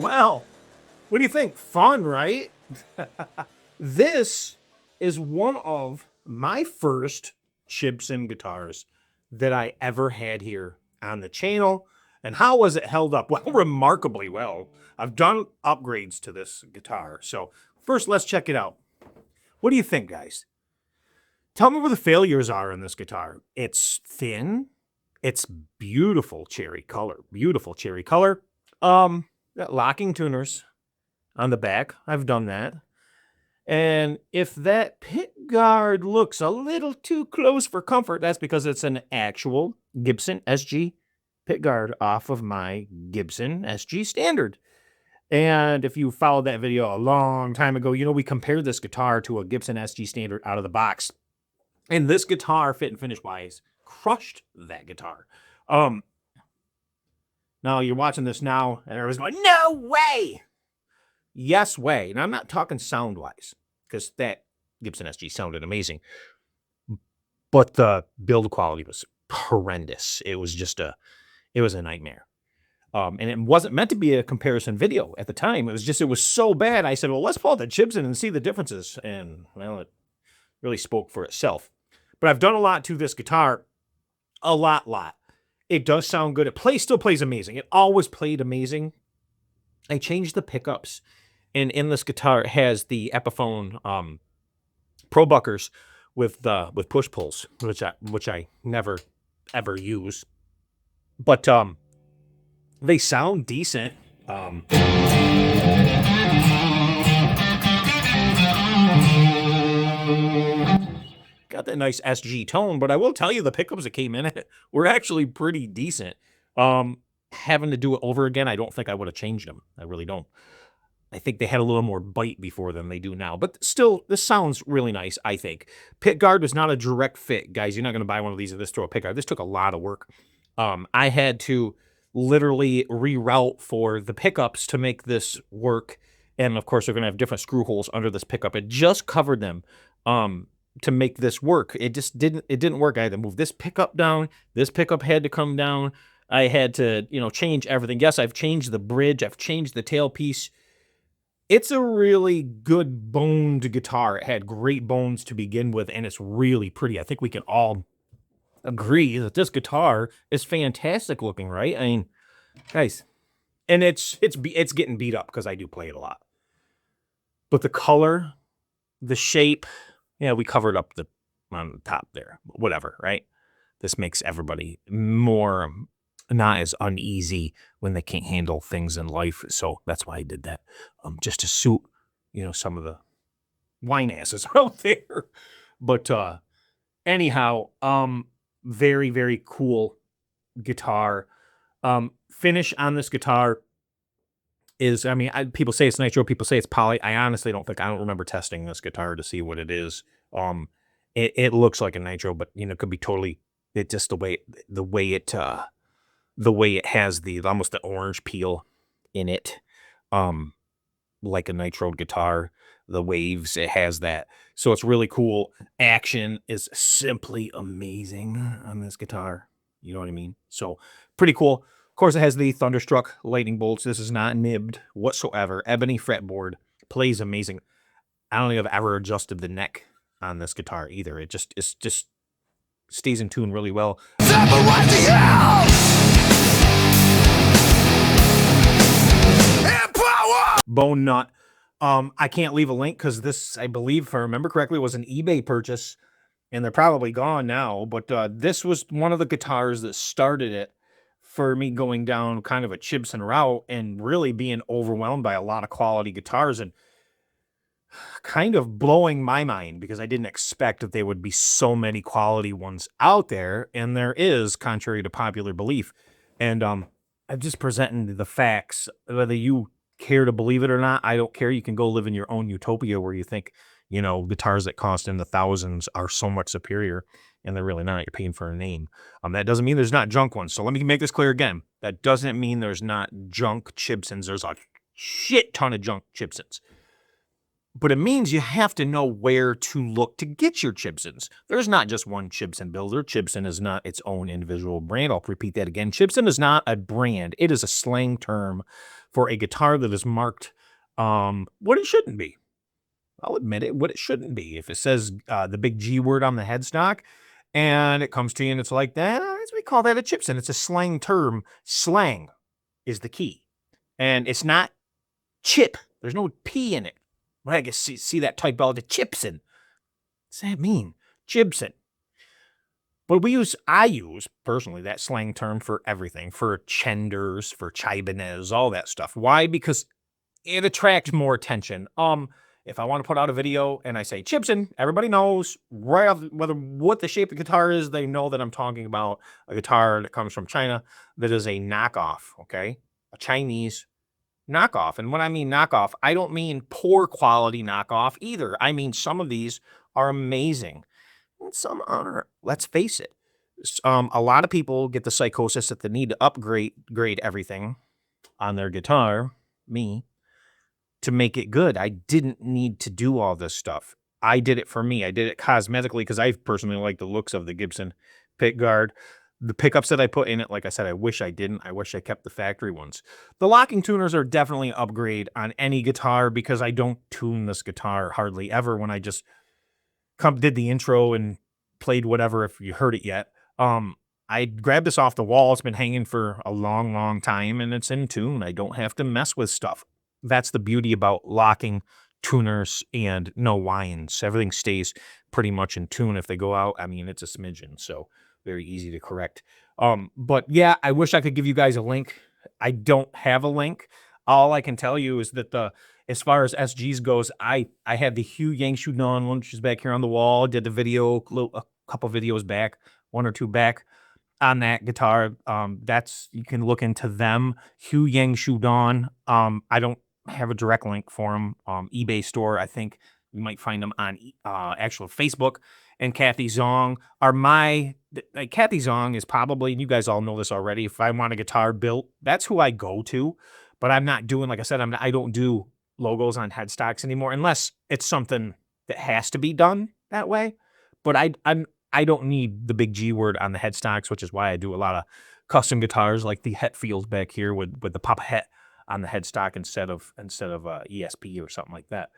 Well, what do you think? Fun, right? This is one of my first Chibson guitars that I ever had here on the channel. And how was it held up? Well, remarkably well. I've done upgrades to this guitar. So first, let's check it out. What do you think, guys? Tell me where the failures are in this guitar. It's thin. It's beautiful cherry color. Beautiful cherry color. Got locking tuners on the back. I've done that. And if that pick guard looks a little too close for comfort, that's because it's an actual Gibson SG pick guard off of my Gibson SG standard. And if you followed that video a long time ago, you know we compared this guitar to a Gibson SG standard out of the box. And this guitar, fit and finish wise, crushed that guitar. Now you're watching this now, and everyone's going, no way! Yes way. And I'm not talking sound-wise, because that Gibson SG sounded amazing. But the build quality was horrendous. It was just it was a nightmare. And it wasn't meant to be a comparison video at the time. It was so bad. I said, well, let's pull out the Chibson and see the differences. And, well, it really spoke for itself. But I've done a lot to this guitar. A lot. It does sound good. It still plays amazing. It always played amazing. I changed the pickups. And in this guitar, it has the Epiphone Pro Buckers with push pulls, which I never ever use. But they sound decent. Got that nice SG tone, but I will tell you the pickups that came in it were actually pretty decent. Having to do it over again, I don't think I would have changed them. I really don't. I think they had a little more bite before than they do now. But still, this sounds really nice, I think. Pick guard was not a direct fit. Guys, you're not going to buy one of these and just throw a pick guard. This took a lot of work. I had to literally reroute for the pickups to make this work. And, of course, they're going to have different screw holes under this pickup. It just covered them to make this work. It didn't work. I had to move this pickup down. This pickup had to come down. I had to, change everything. Yes, I've changed the bridge. I've changed the tailpiece. It's a really good boned guitar. It had great bones to begin with, and it's really pretty. I think we can all agree that this guitar is fantastic looking, right? I mean, guys, and it's getting beat up because I do play it a lot. But the color, the shape, yeah, we covered up on the top there. Whatever, right? This makes everybody more not as uneasy when they can't handle things in life. So that's why I did that. Just to suit, some of the wine asses out there. But anyhow, very, very cool guitar. Finish on this guitar is, people say it's nitro, people say it's poly. I honestly don't remember testing this guitar to see what it is. It looks like a nitro, but it could be totally, it just the way it has almost the orange peel in it, like a nitro guitar, the waves, it has that. So it's really cool. Action is simply amazing on this guitar. You know what I mean? So pretty cool. Of course, it has the Thunderstruck lightning bolts. This is not nibbed whatsoever. Ebony fretboard, plays amazing. I don't think I've ever adjusted the neck on this guitar either. It just stays in tune really well. Bone nut. I can't leave a link because this, I believe, if I remember correctly, was an eBay purchase, and they're probably gone now. But this was one of the guitars that started it for me going down kind of a Chibson route and really being overwhelmed by a lot of quality guitars and kind of blowing my mind because I didn't expect that there would be so many quality ones out there, and there is, contrary to popular belief. And I'm just presenting the facts, whether you care to believe it or not. I don't care. You can go live in your own utopia where you think, guitars that cost in the thousands are so much superior, and they're really not. You're paying for a name. That doesn't mean there's not junk ones. So let me make this clear again. That doesn't mean there's not junk Chibsons. There's a shit ton of junk Chibsons. But it means you have to know where to look to get your Chibsons. There's not just one Chibson builder. Chibson is not its own individual brand. I'll repeat that again. Chibson is not a brand. It is a slang term for a guitar that is marked what it shouldn't be. I'll admit it, what it shouldn't be. If it says the big G word on the headstock and it comes to you and it's like that, we call that a Chibson. It's a slang term. Slang is the key. And it's not chip. There's no P in it. Well, I guess see that type out, the Chibson. What's that mean? Gibson. But I use, personally, that slang term for everything. For chenders, for Chibonez, all that stuff. Why? Because it attracts more attention. If I want to put out a video and I say Chibson, everybody knows right off whether what the shape of the guitar is, they know that I'm talking about a guitar that comes from China that is a knockoff, okay? A Chinese knockoff. And when I mean knockoff, I don't mean poor quality knockoff either. I mean some of these are amazing and some aren't. Let's face it. A lot of people get the psychosis that they need to grade everything on their guitar, me, to make it good. I didn't need to do all this stuff. I did it for me. I did it cosmetically because I personally like the looks of the Gibson pickguard. The pickups that I put in it, like I said, I wish I didn't. I wish I kept the factory ones. The locking tuners are definitely an upgrade on any guitar because I don't tune this guitar hardly ever. When I just did the intro and played whatever, if you heard it yet, I grabbed this off the wall. It's been hanging for a long, long time, and it's in tune. I don't have to mess with stuff. That's the beauty about locking tuners and no whines. Everything stays pretty much in tune. If they go out, I mean, it's a smidgen, so very easy to correct. But yeah, I wish I could give you guys a link. I don't have a link. All I can tell you is that as far as SGs goes, I had the Hugh Yangshu Non one, which is back here on the wall. Did the video a couple videos back, one or two back on that guitar. You can look into them. Hugh Yangshu Dawn. I don't have a direct link for them. eBay store, I think you might find them on actual Facebook. And Kathy Zong are Kathy Zong is probably, and you guys all know this already, if I want a guitar built, that's who I go to. But I'm not doing, like I said, I don't do logos on headstocks anymore unless it's something that has to be done that way. But I don't need the big G word on the headstocks, which is why I do a lot of custom guitars like the Hetfield back here with the Papa Het on the headstock instead of ESP or something like that.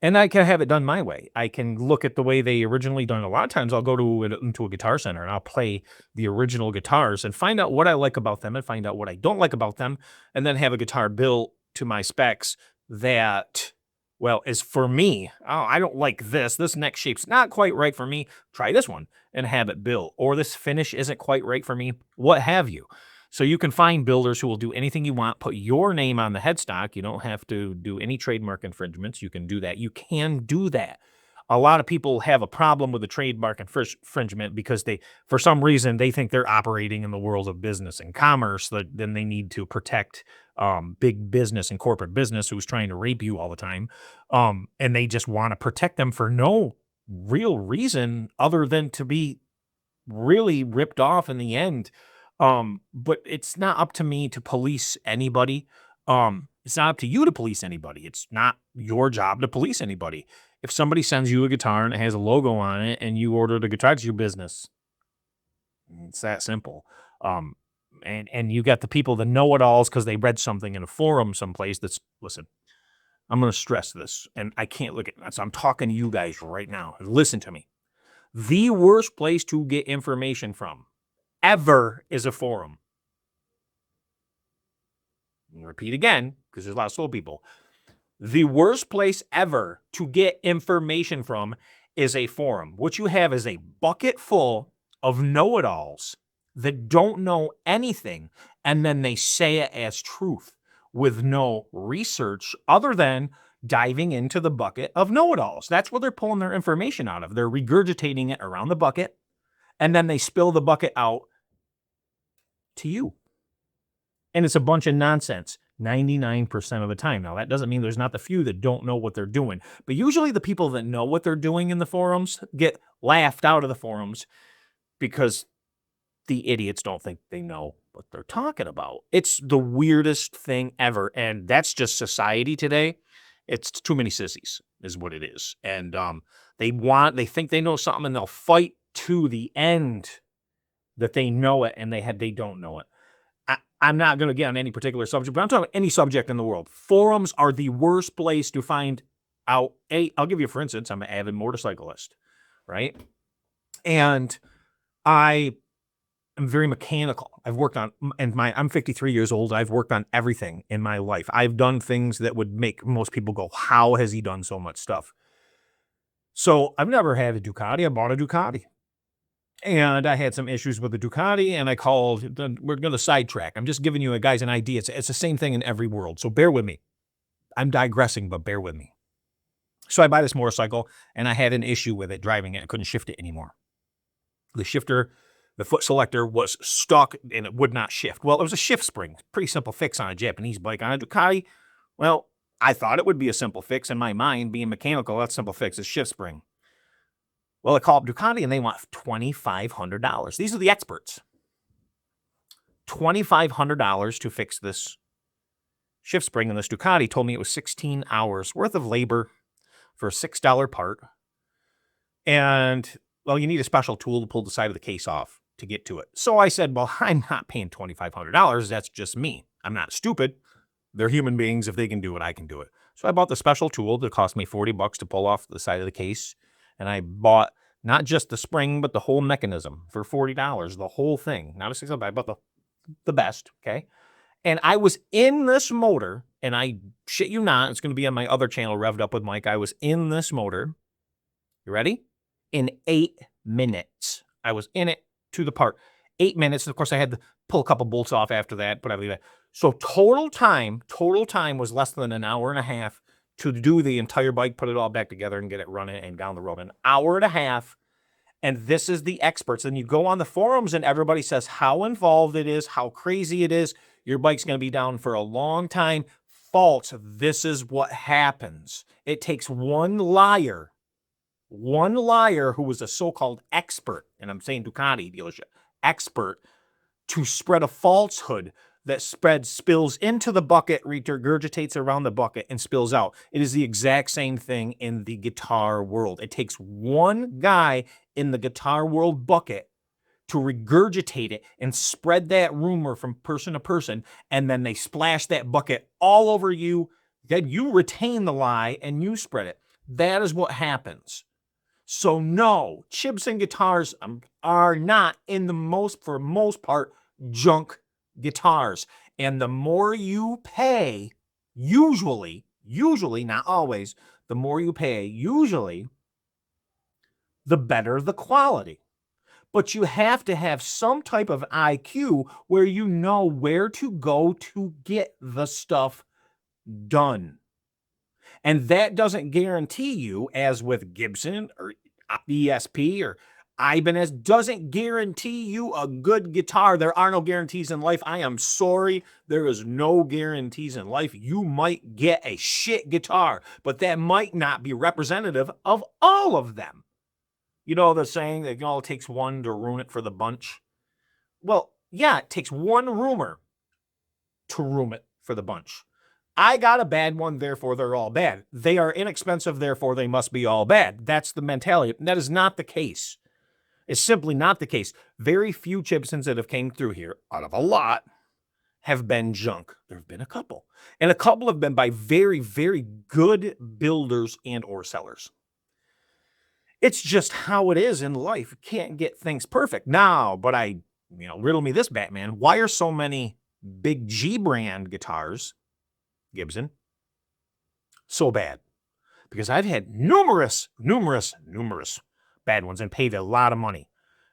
And I can have it done my way. I can look at the way they originally done. A lot of times I'll go into a guitar center and I'll play the original guitars and find out what I like about them and find out what I don't like about them, and then have a guitar built to my specs that, well, is for me. Oh, I don't like this. This neck shape's not quite right for me. Try this one and have it built. Or this finish isn't quite right for me. What have you. So you can find builders who will do anything you want, put your name on the headstock. You don't have to do any trademark infringements. You can do that. You can do that. A lot of people have a problem with the trademark infringement because for some reason, they think they're operating in the world of business and commerce. Then they need to protect big business and corporate business who's trying to rape you all the time. And they just want to protect them for no real reason other than to be really ripped off in the end. But it's not up to me to police anybody. It's not up to you to police anybody. It's not your job to police anybody. If somebody sends you a guitar and it has a logo on it and you order the guitar, it's your business. It's that simple. And you got the people that know-it-alls because they read something in a forum someplace listen, I'm going to stress this, and I can't look at that. So I'm talking to you guys right now. Listen to me. The worst place to get information from ever is a forum. I'll repeat again, because there's a lot of slow people. The worst place ever to get information from is a forum. What you have is a bucket full of know-it-alls that don't know anything, and then they say it as truth with no research other than diving into the bucket of know-it-alls. That's where they're pulling their information out of. They're regurgitating it around the bucket, and then they spill the bucket out to you. And it's a bunch of nonsense 99% of the time. Now, that doesn't mean there's not the few that don't know what they're doing. But usually the people that know what they're doing in the forums get laughed out of the forums because the idiots don't think they know what they're talking about. It's the weirdest thing ever. And that's just society today. It's too many sissies is what it is. And they think they know something and they'll fight to the end that they know it and they don't know it. I'm not going to get on any particular subject, but I'm talking about any subject in the world. Forums are the worst place to find out. I'll give you, for instance, I'm an avid motorcyclist, right? And I am very mechanical. I've worked on, I'm 53 years old. I've worked on everything in my life. I've done things that would make most people go, how has he done so much stuff? So I've never had a Ducati. I bought a Ducati. And I had some issues with the Ducati, and I called, we're going to sidetrack. I'm just giving you guys an idea. It's the same thing in every world, so bear with me. I'm digressing, but bear with me. So I buy this motorcycle, and I had an issue with it driving it. I couldn't shift it anymore. The shifter, the foot selector was stuck, and it would not shift. Well, it was a shift spring. Pretty simple fix on a Japanese bike. On a Ducati, well, I thought it would be a simple fix in my mind. Being mechanical, that's simple fix. It's shift spring. Well, I called up Ducati, and they want $2,500. These are the experts. $2,500 to fix this shift spring, and this Ducati told me it was 16 hours worth of labor for a $6 part. And, well, you need a special tool to pull the side of the case off to get to it. So I said, well, I'm not paying $2,500. That's just me. I'm not stupid. They're human beings. If they can do it, I can do it. So I bought the special tool that cost me $40 to pull off the side of the case. And I bought not just the spring, but the whole mechanism for $40, the whole thing. Not a $6, I bought the best, okay? And I was in this motor, and I shit you not, it's going to be on my other channel, Revved Up with Mike. I was in this motor, you ready? In 8 minutes. I was in it to the part. 8 minutes. Of course, I had to pull a couple bolts off after that, but everything. So total time was less than an hour and a half to do the entire bike, put it all back together and get it running and down the road. An hour and a half. And this is the experts. And you go on the forums and everybody says how involved it is, how crazy it is. Your bike's going to be down for a long time. False. This is what happens. It takes one liar who was a so-called expert, and I'm saying Ducati dealership, expert, to spread a falsehood that spills into the bucket, regurgitates around the bucket, and spills out. It is the exact same thing in the guitar world. It takes one guy in the guitar world bucket to regurgitate it and spread that rumor from person to person, and then they splash that bucket all over you. Then you retain the lie and you spread it. That is what happens. So no, Chibson guitars are not, for most part, junk guitars. And the more you pay, usually, not always, the more you pay, usually, the better the quality. But you have to have some type of IQ where you know where to go to get the stuff done. And that doesn't guarantee you, as with Gibson or ESP or Ibanez, doesn't guarantee you a good guitar. There are no guarantees in life. I am sorry. There is no guarantees in life. You might get a shit guitar, but that might not be representative of all of them. You know the saying that it takes one to ruin it for the bunch? Well, yeah, it takes one rumor to ruin it for the bunch. I got a bad one, therefore they're all bad. They are inexpensive, therefore they must be all bad. That's the mentality. That is not the case. It's simply not the case. Very few Chibsons that have came through here, out of a lot, have been junk. There have been a couple. And a couple have been by very, very good builders and or sellers. It's just how it is in life. You can't get things perfect. Now, but riddle me this, Batman. Why are so many big G brand guitars, Gibson, so bad? Because I've had numerous bad ones and paid a lot of money.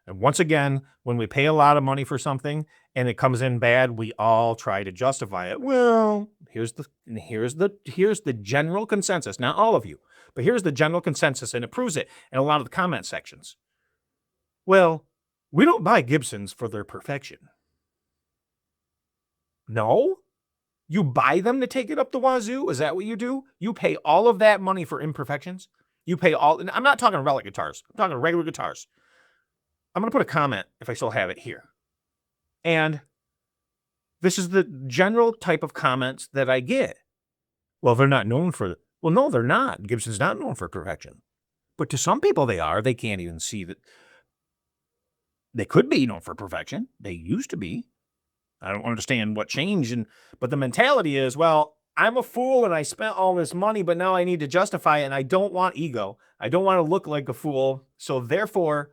And once again, when we pay a lot of money for something and it comes in bad, we all try to justify it. Well, here's the general consensus. Not all of you, but here's the general consensus, and it proves it in a lot of the comment sections. Well, we don't buy Gibsons for their perfection. No? You buy them to take it up the wazoo? Is that what you do? You pay all of that money for imperfections? You pay all... And I'm not talking relic guitars. I'm talking regular guitars. I'm going to put a comment, if I still have it here. And this is the general type of comments that I get. Well, they're not known for Well, no, they're not. Gibson's not known for perfection. But to some people they are. They can't even see that they could be known for perfection. They used to be. I don't understand what changed. But the mentality is, well, I'm a fool and I spent all this money, but now I need to justify it, and I don't want ego. I don't want to look like a fool. So therefore,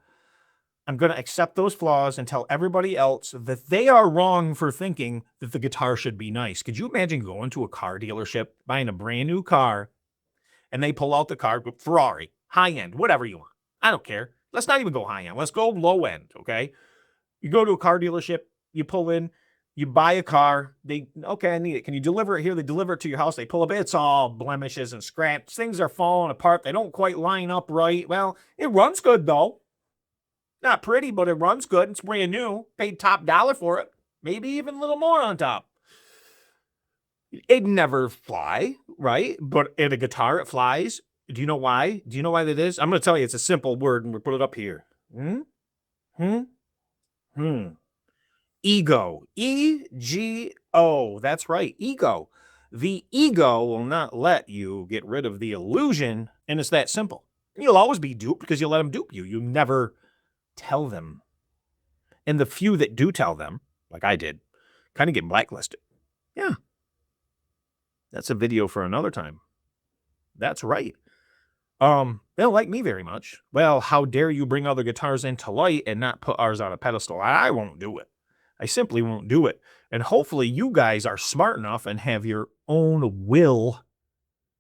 I'm going to accept those flaws and tell everybody else that they are wrong for thinking that the guitar should be nice. Could you imagine going to a car dealership, buying a brand new car, and they pull out the car, Ferrari, high end, whatever you want. I don't care. Let's not even go high end. Let's go low end, okay? You go to a car dealership, you pull in, you buy a car. Okay, I need it. Can you deliver it here? They deliver it to your house. They pull up. It's all blemishes and scraps. Things are falling apart. They don't quite line up right. Well, it runs good, though. Not pretty, but it runs good. It's brand new. Paid top dollar for it. Maybe even a little more on top. It'd never fly, right? But in a guitar, it flies. Do you know why? Do you know why that is? I'm going to tell you. It's a simple word, and we'll put it up here. Ego. E-G-O. That's right. Ego. The ego will not let you get rid of the illusion, and it's that simple. You'll always be duped because you let them dupe you. You never tell them. And the few that do tell them, like I did, kind of get blacklisted. Yeah. That's a video for another time. That's right. They don't like me very much. Well, how dare you bring other guitars into light and not put ours on a pedestal? I won't do it. I simply won't do it. And hopefully you guys are smart enough and have your own will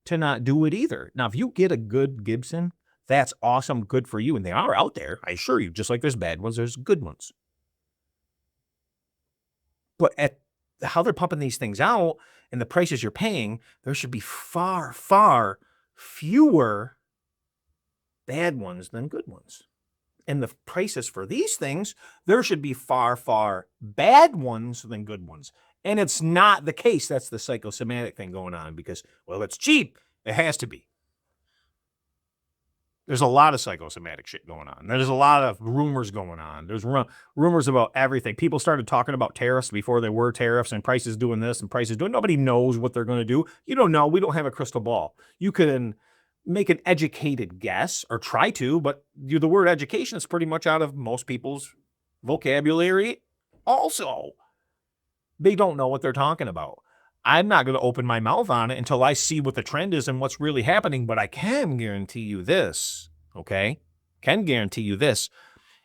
to not do it either. Now, if you get a good Gibson, that's awesome. Good for you. And they are out there. I assure you, just like there's bad ones, there's good ones. But at how they're pumping these things out and the prices you're paying, there should be far, far fewer bad ones than good ones. And the prices for these things, there should be far, far bad ones than good ones. And it's not the case. That's the psychosomatic thing going on because, well, it's cheap. It has to be. There's a lot of psychosomatic shit going on. There's a lot of rumors going on. There's rumors about everything. People started talking about tariffs before there were tariffs and prices doing this and prices doing. Nobody knows what they're going to do. You don't know. We don't have a crystal ball. You can make an educated guess or try to, but the word education is pretty much out of most people's vocabulary. Also, they don't know what they're talking about. I'm not going to open my mouth on it until I see what the trend is and what's really happening, but I can guarantee you this, okay? Can guarantee you this.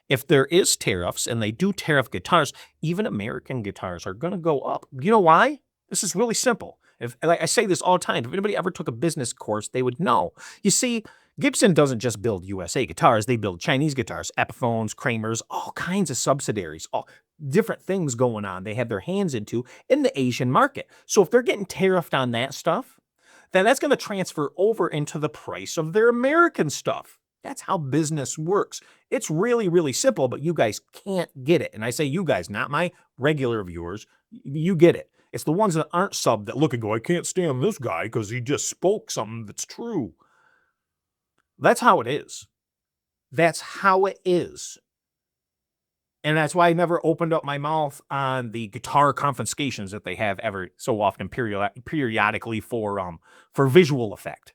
If there is tariffs and they do tariff guitars, even American guitars are going to go up. You know why? This is really simple. Like I say this all the time. If anybody ever took a business course, they would know. You see, Gibson doesn't just build USA guitars. They build Chinese guitars, Epiphones, Kramers, all kinds of subsidiaries, all different things going on they have their hands into in the Asian market. So if they're getting tariffed on that stuff, then that's going to transfer over into the price of their American stuff. That's how business works. It's really, really simple, but you guys can't get it. And I say you guys, not my regular viewers. You get it. It's the ones that aren't subbed that look and go, I can't stand this guy because he just spoke something that's true. That's how it is. That's how it is. And that's why I never opened up my mouth on the guitar confiscations that they have ever so often periodically for visual effect.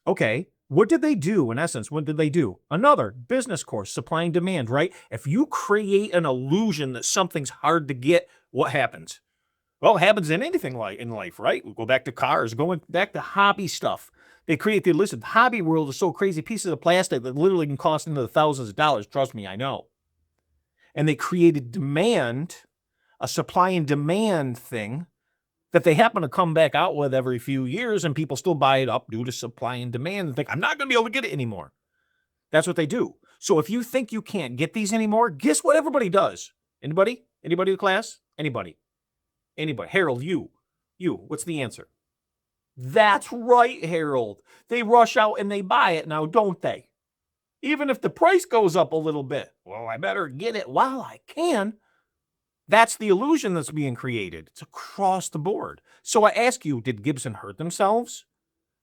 Okay, what did they do? In essence, what did they do? Another business course, supply and demand, right? If you create an illusion that something's hard to get, what happens? Well, it happens in anything in life, right? We go back to cars, going back to hobby stuff. They create the illusion. The hobby world is so crazy. Pieces of plastic that literally can cost into the thousands of dollars. Trust me, I know. And they created demand, a supply and demand thing that they happen to come back out with every few years, and people still buy it up due to supply and demand and think, I'm not going to be able to get it anymore. That's what they do. So if you think you can't get these anymore, guess what everybody does? Anybody? Anybody in the class? Anybody? Anybody? Harold, you. What's the answer? That's right, Harold. They rush out and they buy it now, don't they? Even if the price goes up a little bit. Well, I better get it while I can. That's the illusion that's being created. It's across the board. So I ask you, did Gibson hurt themselves?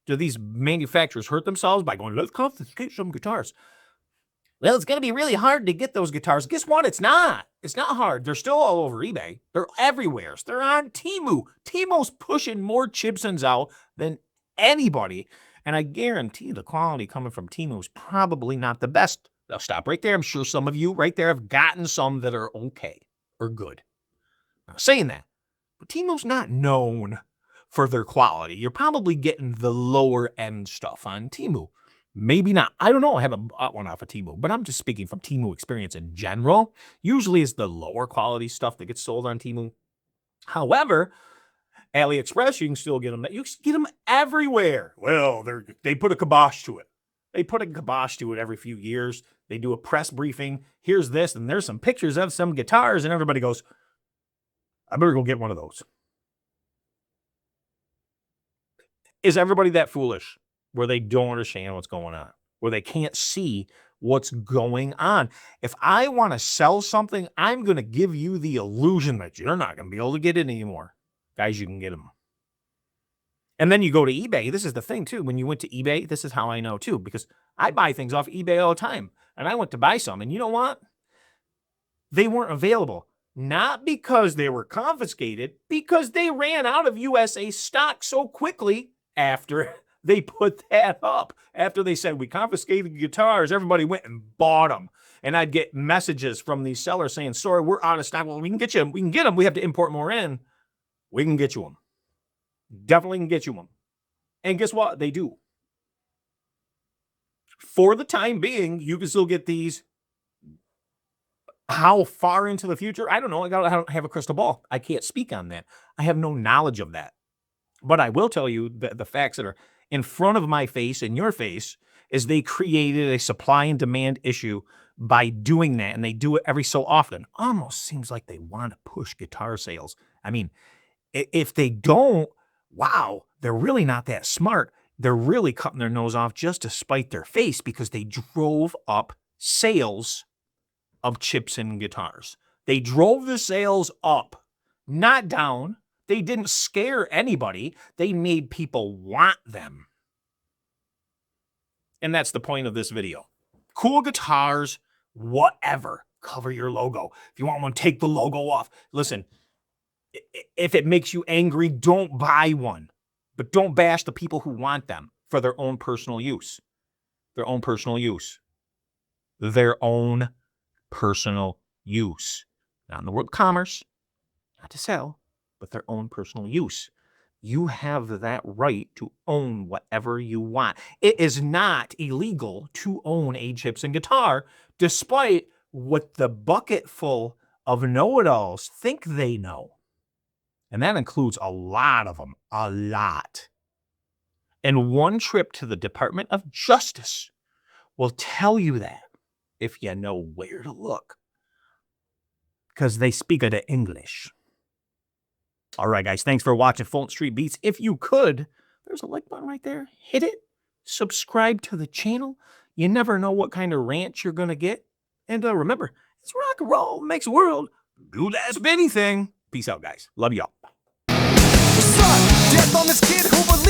Do these manufacturers hurt themselves by going, let's confiscate some guitars? Well, it's going to be really hard to get those guitars. Guess what? It's not. It's not hard. They're still all over eBay. They're everywhere. They're on Temu. Temu's pushing more Chibsons out than anybody. And I guarantee the quality coming from Temu is probably not the best. I'll stop right there. I'm sure some of you right there have gotten some that are okay or good. Now, saying that, but Temu's not known for their quality. You're probably getting the lower end stuff on Temu. Maybe not. I don't know. I haven't bought one off of Temu, but I'm just speaking from Temu experience in general. Usually it's the lower quality stuff that gets sold on Temu. However, AliExpress, you can still get them. You can get them everywhere. Well, they put a kibosh to it. They put a kibosh to it every few years. They do a press briefing. Here's this, and there's some pictures of some guitars, and everybody goes, I better go get one of those. Is everybody that foolish where they don't understand what's going on, where they can't see what's going on? If I want to sell something, I'm going to give you the illusion that you're not going to be able to get it anymore. Guys, you can get them. And then you go to eBay. This is the thing, too. When you went to eBay, this is how I know, too, because I buy things off eBay all the time. And I went to buy some, and you know what? They weren't available. Not because they were confiscated, because they ran out of USA stock so quickly after they put that up. After they said, we confiscated guitars, everybody went and bought them. And I'd get messages from these sellers saying, sorry, we're out of stock. Well, we can get you them. We can get them. We have to import more in. We can get you them. Definitely can get you them. And guess what? They do. For the time being, you can still get these. How far into the future? I don't know. I don't have a crystal ball. I can't speak on that. I have no knowledge of that. But I will tell you the facts that are in front of my face and your face is they created a supply and demand issue by doing that. And they do it every so often. Almost seems like they want to push guitar sales. I mean, if they don't, wow, they're really not that smart. They're really cutting their nose off just to spite their face because they drove up sales of Chibson guitars. They drove the sales up, not down. They didn't scare anybody. They made people want them. And that's the point of this video. Cool guitars, whatever. Cover your logo. If you want one, take the logo off. Listen, if it makes you angry, don't buy one. But don't bash the people who want them for their own personal use. Their own personal use. Their own personal use. Not in the world of commerce, not to sell, but their own personal use. You have that right to own whatever you want. It is not illegal to own a Gibson guitar, despite what the bucket full of know-it-alls think they know. And that includes a lot of them, a lot. And one trip to the Department of Justice will tell you that if you know where to look. Because they speak of the English. All right, guys, thanks for watching Fulton Street Beats. If you could, there's a like button right there. Hit it. Subscribe to the channel. You never know what kind of rant you're going to get. And remember, it's rock and roll makes the world do less of anything. Peace out, guys. Love y'all. Death on this kid who believes